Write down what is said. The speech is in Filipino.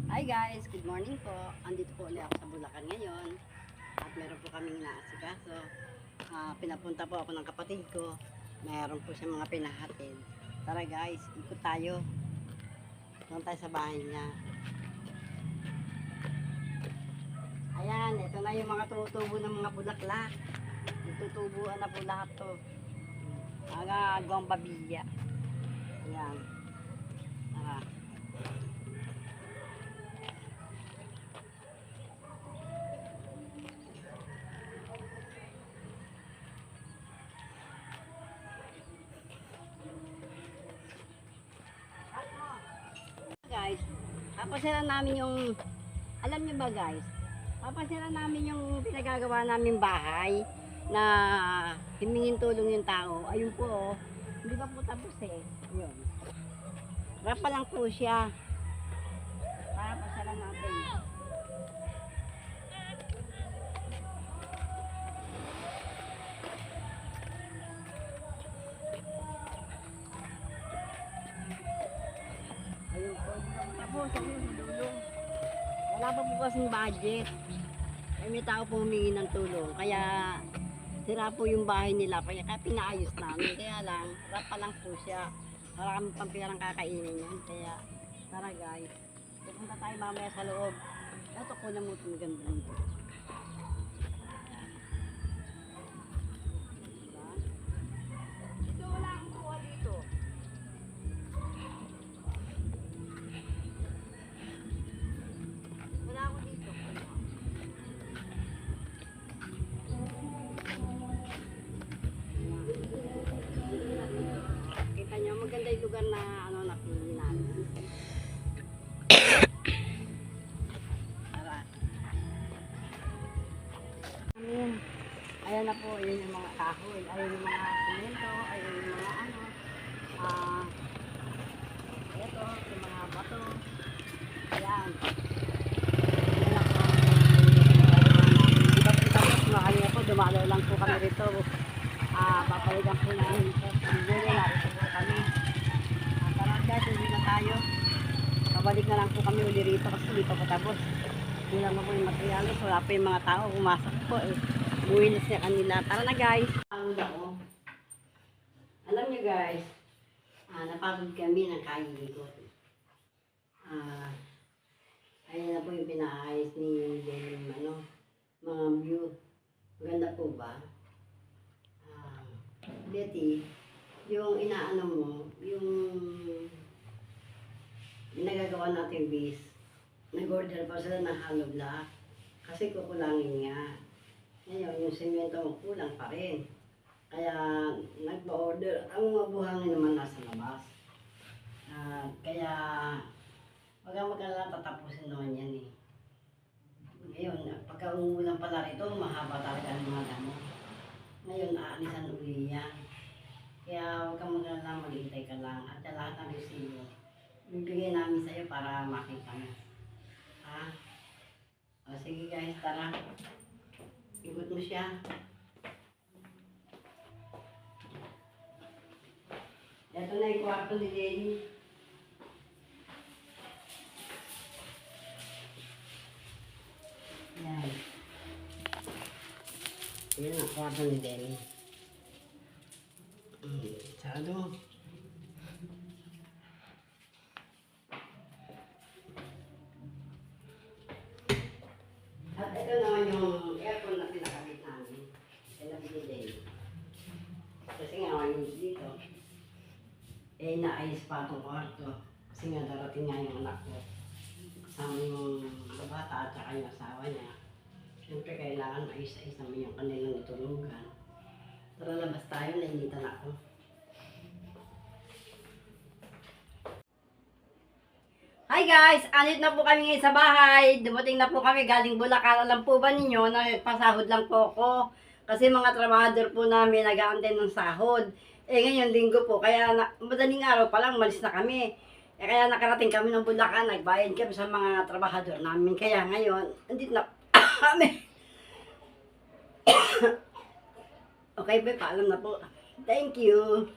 Hi guys, good morning po. Andito po ulit ako sa Bulacan ngayon. At meron po kaming inaasikaso. Pinapunta po ako ng kapatid ko. Meron po siya mga pinahatid. Tara guys, ikot tayo. Doon tayo sa bahay niya. Ayan, ito na yung mga tutubo ng mga bulaklak. Itutubuan na po lahat to. Mga agawang babilya. Ayan. Tara. Guys, papasyalan namin yung, alam niyo ba guys, papasyalan namin yung pinagagawa namin bahay na himingin tulong yung tao. Ayun po, oh. Hindi pa po tapos eh. Yun. Rapa lang po siya. Papasyalan natin. Ayun po. Tapos, ayun, tulong. Wala pa po kasing budget. Ay may tao po humingi ng tulong. Kaya sira po yung bahay nila. Kaya pinaayos namin. Kaya lang, rapa lang po siya. Wala kami pampirang kakainin yun. Kaya, tara guys. Pupunta tayo mamaya sa loob. Ito ko na mo itong ganda nito. Diba? Ito wala akong kuha dito. Wala ako dito. Kita nyo, maganda yung lugar na ano napili namin. Tara. Ayan na po, ayan yung mga kahoy, ayan yung mga semento, ayan yung mga ano, ito, yung mga bato. Ayan. Ayan na po. Tapos kanina po, dumalo lang po kami rito. Papaligan po namin ito. Siguro narito po kami. Tara guys, hindi na tayo. Pabalik na lang po kami uli rito kasi hindi pa patapos. Hindi lang po yung materialis. Wala pa yung mga tao. Pumasok po eh. Buwilis niya kanila. Tara na guys. Alam niyo guys, napagod kami ng kailikot. Ayan na po yung pinaayos ni Denim, mga view. Maganda po ba? Betty, yung inaano mo, yung nagagawa natin bis, nag-order pa sila ng hollow block kasi kukulangin nga. Ngayon, yung semento mo kulang pa rin. Kaya nagpa-order, ang mga buhangin naman nasa labas. Kaya wag kang mag-alala, tatapusin naman yan eh. Ngayon, pagka umuulan pala rito, mahaba talaga ang mga damo. Ngayon, aalisan uli yan. Kaya huwag kang mag-alala, maghintay ka lang. At lahat ng resibo, bibigay namin sa'yo para makita mo. Ha? O sige guys, tara. Ikot mo siya. Ito na yung kwarto ni Jenny. Yan. Yan ang kwarto ni Jenny. Sarado. At ito naman yung aircon na pinakabit namin. Ay nabili din. Kasi nga yung dito, naayos pa itong kwarto. Kasi nga darating nga yung anak ko. Kasama yung bata at saka yung asawa niya. Siyempre kailangan maayos-ayos naman yung kanilang itulugan. Tara labas tayo, nainitan ako. Hi guys! Anit na po kami ngayon sa bahay. Dumating na po kami galing Bulacan. Alam po ba ninyo, nagpasahod lang po ako. Kasi mga trabahador po namin nag-aantay ng sahod. Ngayon linggo po. Kaya madaling araw pa lang, malis na kami. Kaya nakarating kami ng Bulacan. Nagbayad kami sa mga trabahador namin. Kaya ngayon, andito na kami. Okay, paalam na po. Thank you.